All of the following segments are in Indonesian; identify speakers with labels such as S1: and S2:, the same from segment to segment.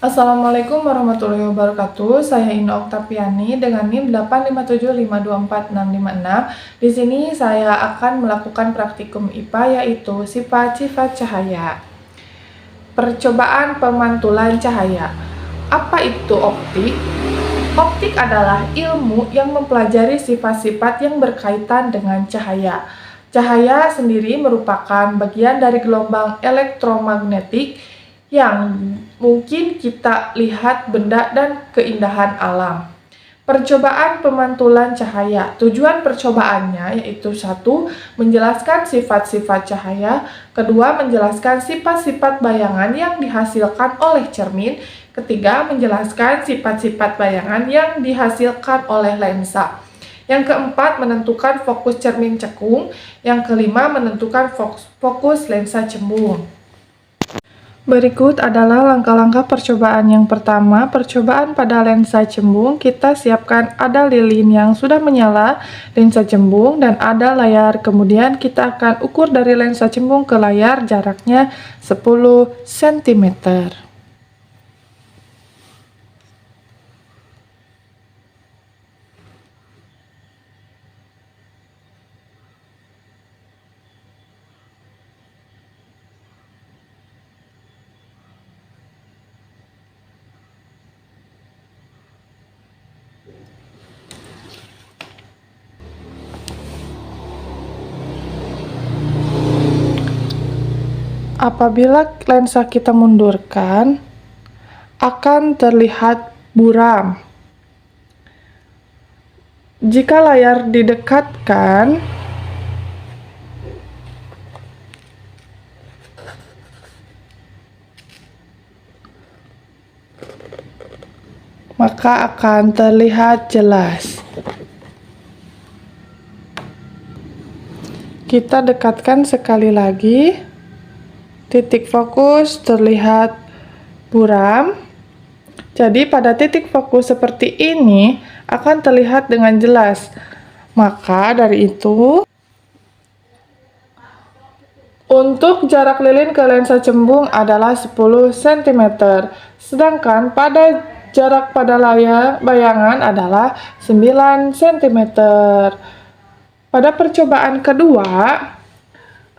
S1: Assalamualaikum warahmatullahi wabarakatuh. Saya Ina Oktaviani dengan NIM 857524656. Di sini saya akan melakukan praktikum IPA yaitu sifat-sifat cahaya. Percobaan pemantulan cahaya. Apa itu optik? Optik adalah ilmu yang mempelajari sifat-sifat yang berkaitan dengan cahaya. Cahaya sendiri merupakan bagian dari gelombang elektromagnetik yang mungkin kita lihat benda dan keindahan alam. Percobaan pemantulan cahaya. Tujuan percobaannya yaitu 1. Menjelaskan sifat-sifat cahaya. Kedua, menjelaskan sifat-sifat bayangan yang dihasilkan oleh cermin. Ketiga, menjelaskan sifat-sifat bayangan yang dihasilkan oleh lensa. Yang keempat, menentukan fokus cermin cekung. Yang kelima, menentukan fokus lensa cembung. Berikut adalah langkah-langkah percobaan. Yang pertama, percobaan pada lensa cembung. Kita siapkan ada lilin yang sudah menyala, lensa cembung, dan ada layar. Kemudian kita akan ukur dari lensa cembung ke layar, jaraknya 10 cm. Apabila lensa kita mundurkan, akan terlihat buram. Jika layar didekatkan, maka akan terlihat jelas. Kita dekatkan sekali lagi, titik fokus terlihat buram. Jadi pada titik fokus seperti ini akan terlihat dengan jelas. Maka dari itu, untuk jarak lilin ke lensa cembung adalah 10 cm. Sedangkan pada jarak pada layar bayangan adalah 9 cm. Pada percobaan kedua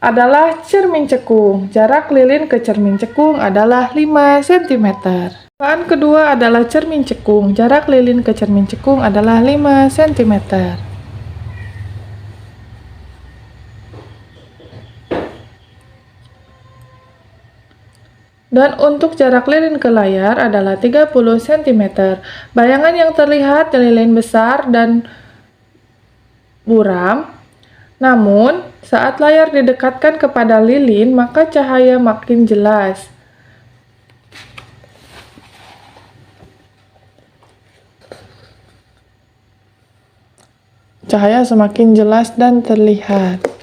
S1: adalah cermin cekung. Jarak lilin ke cermin cekung adalah 5 cm. Percobaan kedua adalah cermin cekung. Jarak lilin ke cermin cekung adalah 5 cm. Dan untuk jarak lilin ke layar adalah 30 cm. Bayangan yang terlihat lilin besar dan buram. Namun, saat layar didekatkan kepada lilin, maka cahaya makin jelas. Cahaya semakin jelas dan terlihat.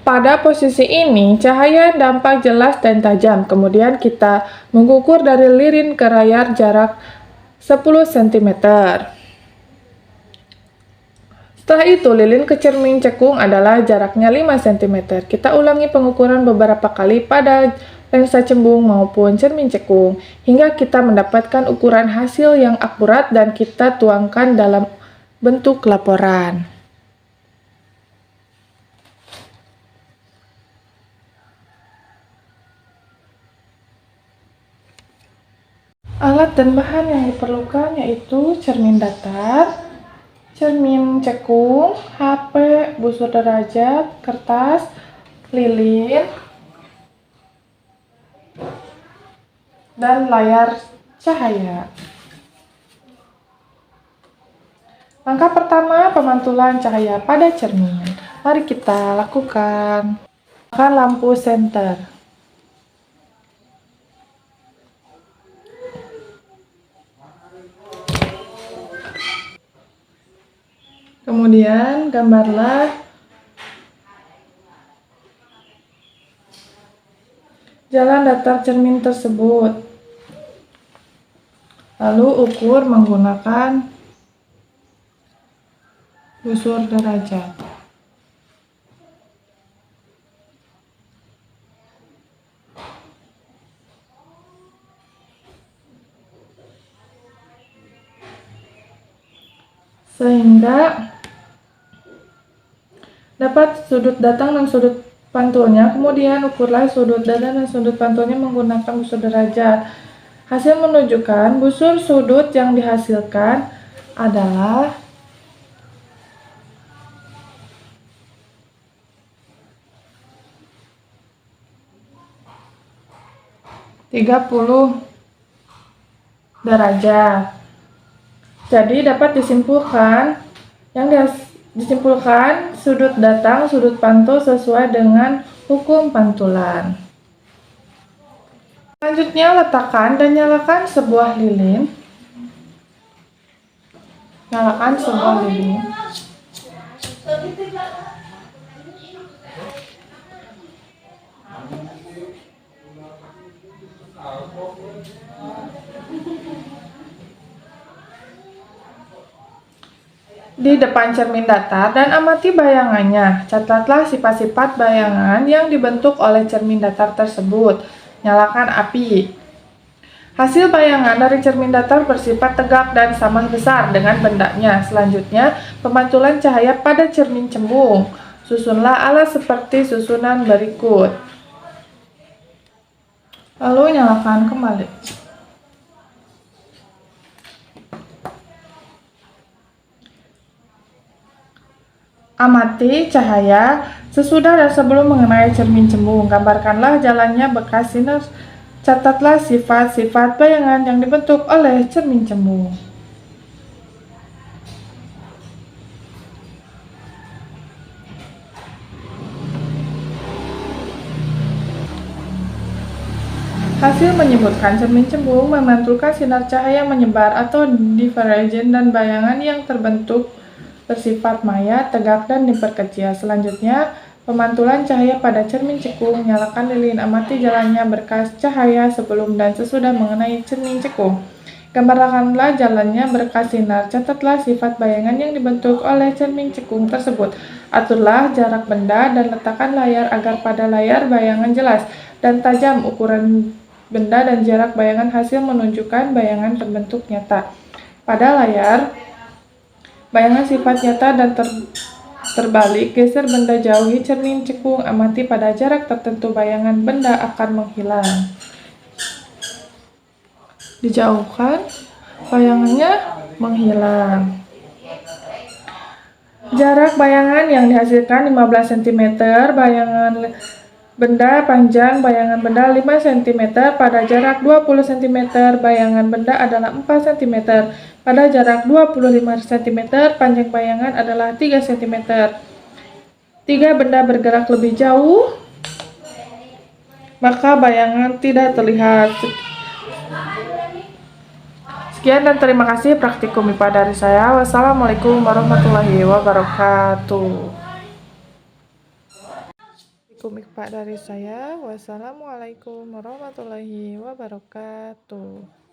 S1: Pada posisi ini, cahaya dampak jelas dan tajam. Kemudian kita mengukur dari lilin ke layar jarak 10 cm. Setelah itu, lilin ke cermin cekung adalah jaraknya 5 cm. Kita ulangi pengukuran beberapa kali pada lensa cembung maupun cermin cekung, hingga kita mendapatkan ukuran hasil yang akurat dan kita tuangkan dalam bentuk laporan. Alat dan bahan yang diperlukan yaitu cermin datar, cermin cekung, HP, busur derajat, kertas, lilin, dan layar cahaya. Langkah pertama, pemantulan cahaya pada cermin. Mari kita lakukan. Gunakan lampu senter. Kemudian gambarlah jalan datar cermin tersebut. Lalu ukur menggunakan busur derajat. Sehingga dapat sudut datang dan sudut pantulnya, kemudian ukurlah sudut datang dan sudut pantulnya menggunakan busur derajat. Hasil menunjukkan busur sudut yang dihasilkan adalah 30 derajat. Jadi dapat disimpulkan sudut datang, sudut pantul sesuai dengan hukum pantulan. Selanjutnya letakkan dan nyalakan sebuah lilin. Nyalakan sebuah lilin. Di depan cermin datar dan amati bayangannya. Catatlah sifat-sifat bayangan yang dibentuk oleh cermin datar tersebut. Nyalakan api. Hasil bayangan dari cermin datar bersifat tegak dan sama besar dengan bendanya. Selanjutnya, pemantulan cahaya pada cermin cembung. Susunlah alat seperti susunan berikut. Lalu nyalakan kembali. Amati cahaya sesudah dan sebelum mengenai cermin cembung. Gambarkanlah jalannya bekas sinar. Catatlah sifat-sifat bayangan yang dibentuk oleh cermin cembung. Hasil menyebutkan cermin cembung memantulkan sinar cahaya menyebar atau divergen dan bayangan yang terbentuk bersifat maya, tegak, dan diperkecil. Selanjutnya, pemantulan cahaya pada cermin cekung. Nyalakan lilin, amati jalannya berkas cahaya sebelum dan sesudah mengenai cermin cekung. Gambarkanlah jalannya berkas sinar. Catatlah sifat bayangan yang dibentuk oleh cermin cekung tersebut. Aturlah jarak benda dan letakkan layar agar pada layar bayangan jelas dan tajam. Ukuran benda dan jarak bayangan hasil menunjukkan bayangan terbentuk nyata. Pada layar bayangan sifat nyata dan terbalik, geser benda, jauhi cermin cekung, amati pada jarak tertentu bayangan benda akan menghilang. Dijauhkan, bayangannya menghilang. Jarak bayangan yang dihasilkan 15 cm, bayangan benda panjang bayangan benda 5 cm, pada jarak 20 cm, bayangan benda adalah 4 cm. Pada jarak 25 cm, panjang bayangan adalah 3 cm. Tiga benda bergerak lebih jauh, maka bayangan tidak terlihat. Sekian dan terima kasih praktikum IPA dari saya. Wassalamualaikum warahmatullahi wabarakatuh. Praktikum IPA dari saya. Wassalamualaikum warahmatullahi wabarakatuh.